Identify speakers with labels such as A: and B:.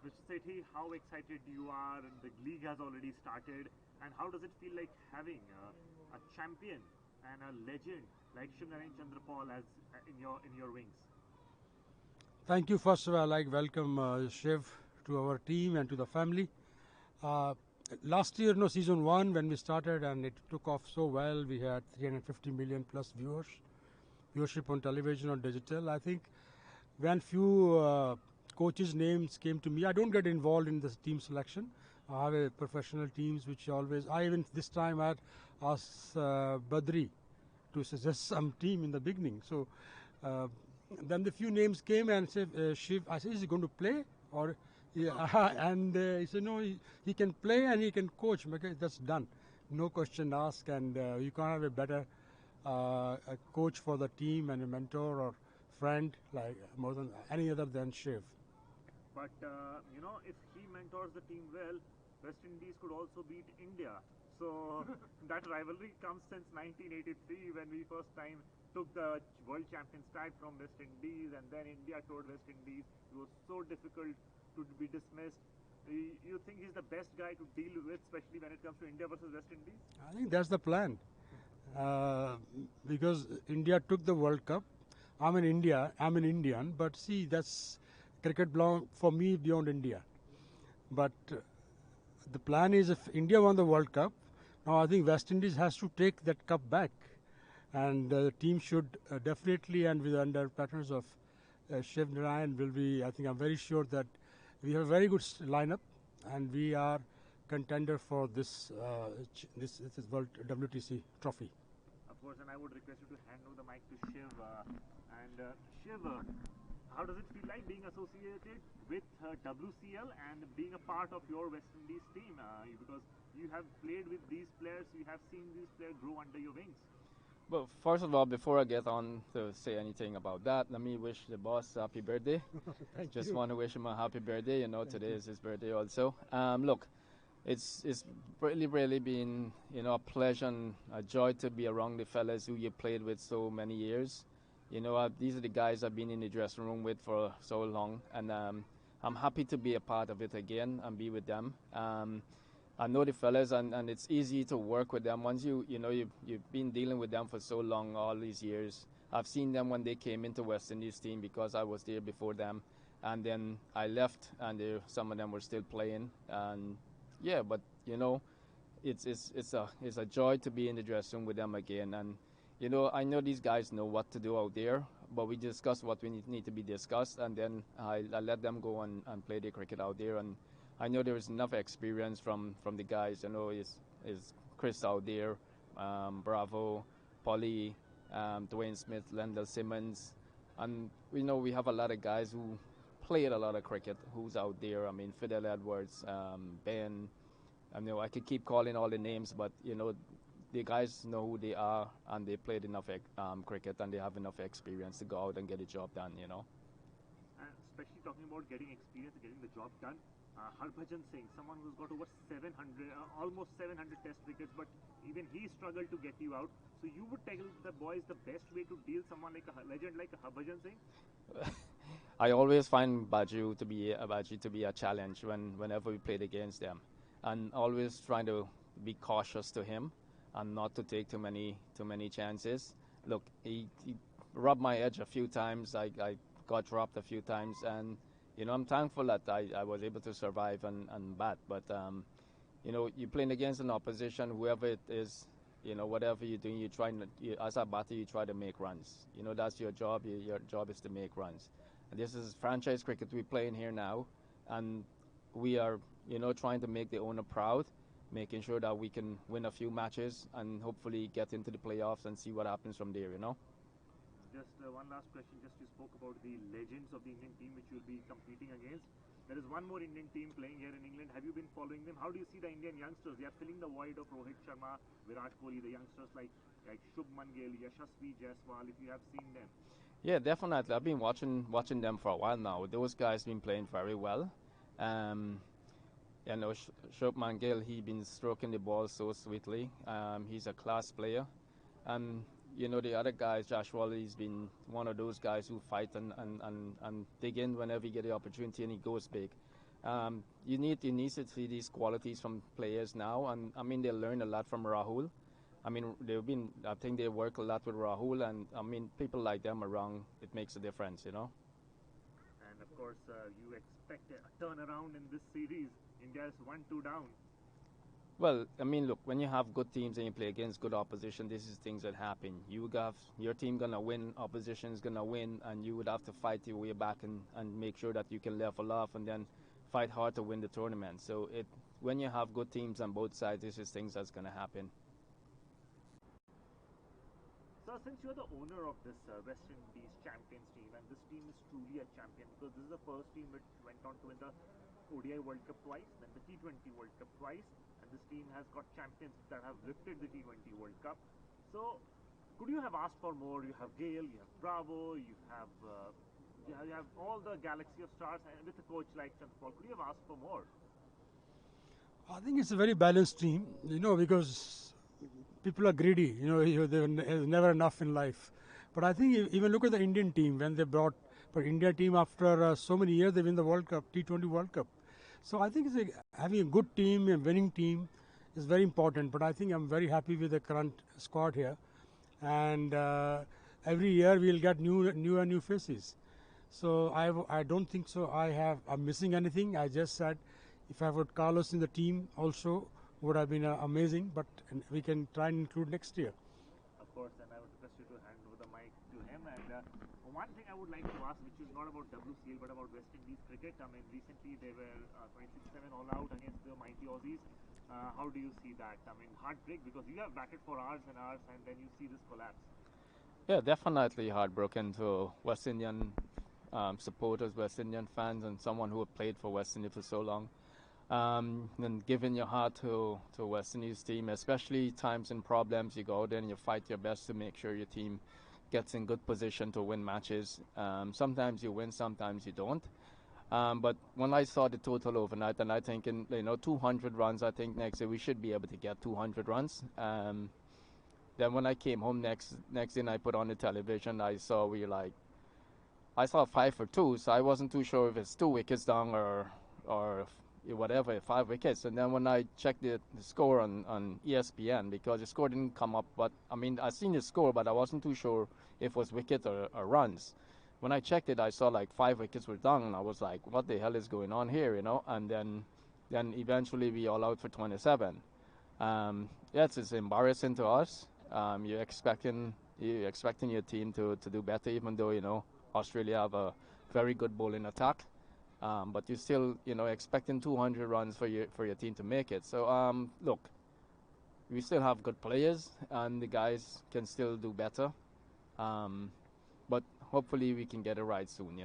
A: Mr. Sethi, how excited you are? The league has already started, and how does it feel like having a champion and a legend like Shivnarayan Chanderpaul as in your wings?
B: Thank you. First of all, I'd like welcome Shiv to our team and to the family. Uh, Last year, no, season one, when we started and it took off so well, we had 350 million plus viewership on television or digital. I think when few coaches' names came to me, I don't get involved in this team selection. I have a professional teams which always, I even this time had asked Badri to suggest some team in the beginning. So uh, then the few names came and said, Shiv, I said, is he going to play? Or yeah, and he said, no, he can play and he can coach. Okay, that's done. No question asked, and you can't have a better a coach for the team and a mentor or friend like more than any other than Shiv.
A: But if he mentors the team well, West Indies could also beat India. So that rivalry comes since 1983 when we first time took the world champions tag from West Indies, and then India toured West Indies. It was so difficult to be dismissed. You think he's the best guy to deal with, especially when it comes to India versus West Indies?
B: I think that's the plan. Uh, because India took the World Cup. I'm an Indian, but see, that's cricket belong for me beyond India. But the plan is if India won the World Cup, now I think West Indies has to take that cup back, and the team should definitely, and with under patterns of Shivnarayan will be. I think I'm very sure that we have a very good lineup, and we are contender for this World WTC trophy.
A: Of course, and I would request you to hand over the mic to Shiv. Shiv, how does it feel like being associated with WCL and being a part of your West Indies team? Because you have played with these players, you have seen these players grow under your wings.
C: Well, first of all, before I get on to say anything about that, let me wish the boss happy birthday. Just want to wish him a happy birthday. You know, today is his birthday also. Look, it's really been a pleasure and a joy to be around the fellas who you played with so many years. These are the guys I've been in the dressing room with for so long, and I'm happy to be a part of it again and be with them. I know the fellas, and it's easy to work with them. Once you've been dealing with them for so long, all these years. I've seen them when they came into West Indies team because I was there before them, and then I left, and some of them were still playing. And yeah, but it's a joy to be in the dressing room with them again. And I know these guys know what to do out there, but we discuss what we need to be discussed, and then I let them go and play their cricket out there. And I know there is enough experience from the guys. Is Chris out there, Bravo, Polly, Dwayne Smith, Lendl Simmons, and we have a lot of guys who played a lot of cricket who's out there. I mean, Fidel Edwards, Ben. I could keep calling all the names, but the guys know who they are, and they played enough cricket, and they have enough experience to go out and get the job done.
A: And especially talking about getting experience, getting the job done. Harbhajan Singh, someone who's got over 700, almost 700 test wickets, but even he struggled to get you out. So you would tell the boys the best way to deal someone like a legend like a Harbhajan Singh?
C: I always find Baju to be a challenge whenever we played against them, and always trying to be cautious to him and not to take too many chances. Look, he rubbed my edge a few times. I got dropped a few times, and I'm thankful that I was able to survive and bat. But you're playing against an opposition, whoever it is, whatever you're doing, as a batter, you try to make runs. That's your job. Your job is to make runs. And this is franchise cricket we're playing here now, and we are, trying to make the owner proud, making sure that we can win a few matches and hopefully get into the playoffs and see what happens from there.
A: Just one last question. Just you spoke about the legends of the Indian team which you'll be competing against. There is one more Indian team playing here in England. Have you been following them? How do you see the Indian youngsters? They are filling the void of Rohit Sharma, Virat Kohli, the youngsters like Shubman Gill, Yashasvi Jaiswal, if you have seen them.
C: Yeah, definitely. I've been watching them for a while now. Those guys been playing very well. Um, Shubman Gill, he's been stroking the ball so sweetly. He's a class player. And the other guys, Josh Walley's been one of those guys who fight and dig in whenever he get the opportunity, and he goes big. You need to see these qualities from players now, and I mean they learn a lot from Rahul. I mean I think they work a lot with Rahul, and I mean people like them around. It makes a difference, you know.
A: And of course, you expect a turnaround in this series. India is 1-2 down.
C: Well, I mean, look, when you have good teams and you play against good opposition, this is things that happen. You have your team gonna win, opposition's gonna win, and you would have to fight your way back and make sure that you can level off and then fight hard to win the tournament. So when you have good teams on both sides, this is things that's gonna happen.
A: So since you're the owner of this West Indies champions team, and this team is truly a champion because this is the first team which went on to win the ODI World Cup twice, then the T20 World Cup twice, and this team has got champions that have lifted the T20 World Cup. So could you have asked for more? You have Gale, you have Bravo, you have all the galaxy of stars, and with a coach like Chanderpaul, could you have asked for more?
B: I think it's a very balanced team, because people are greedy. There's never enough in life. But I think even look at the Indian team when they brought for India team after so many years they win the World Cup, T20 World Cup. So I think having a good team, a winning team, is very important. But I think I'm very happy with the current squad here, and every year we'll get new faces. So I don't think so. I'm missing anything. I just said if I put Carlos in the team also would have been amazing. But we can try and include next year.
A: Of course, and I would request you to hand over the mic to him. And one thing I would like to ask, which is not about WCL but about West Indies cricket. I mean, recently they were 26-7 all out against the mighty Aussies. How do you see that? I mean, heartbreak because you have batted for hours and hours, and then you see this collapse.
C: Yeah, definitely heartbroken to West Indian supporters, West Indian fans, and someone who had played for West Indies for so long. And giving your heart to West Indies team, especially times and problems, you go out there and you fight your best to make sure your team gets in good position to win matches. Sometimes you win, sometimes you don't. But when I saw the total overnight, and I think in 200 runs, I think next year we should be able to get 200 runs. Then when I came home next thing I put on the television, I saw I saw 5 for 2, so I wasn't too sure if it's 2 wickets down or whatever, 5 wickets. And then when I checked the score on ESPN, because the score didn't come up, but I mean I seen the score, but I wasn't too sure if it was wickets or runs. When I checked it, I saw like 5 wickets were down, and I was like, what the hell is going on here, And then eventually we all out for 27. Yes, it's embarrassing to us. You're expecting your team to do better, even though Australia have a very good bowling attack. But you're still expecting 200 runs for your team to make it. So look, we still have good players, and the guys can still do better. But hopefully we can get it right soon.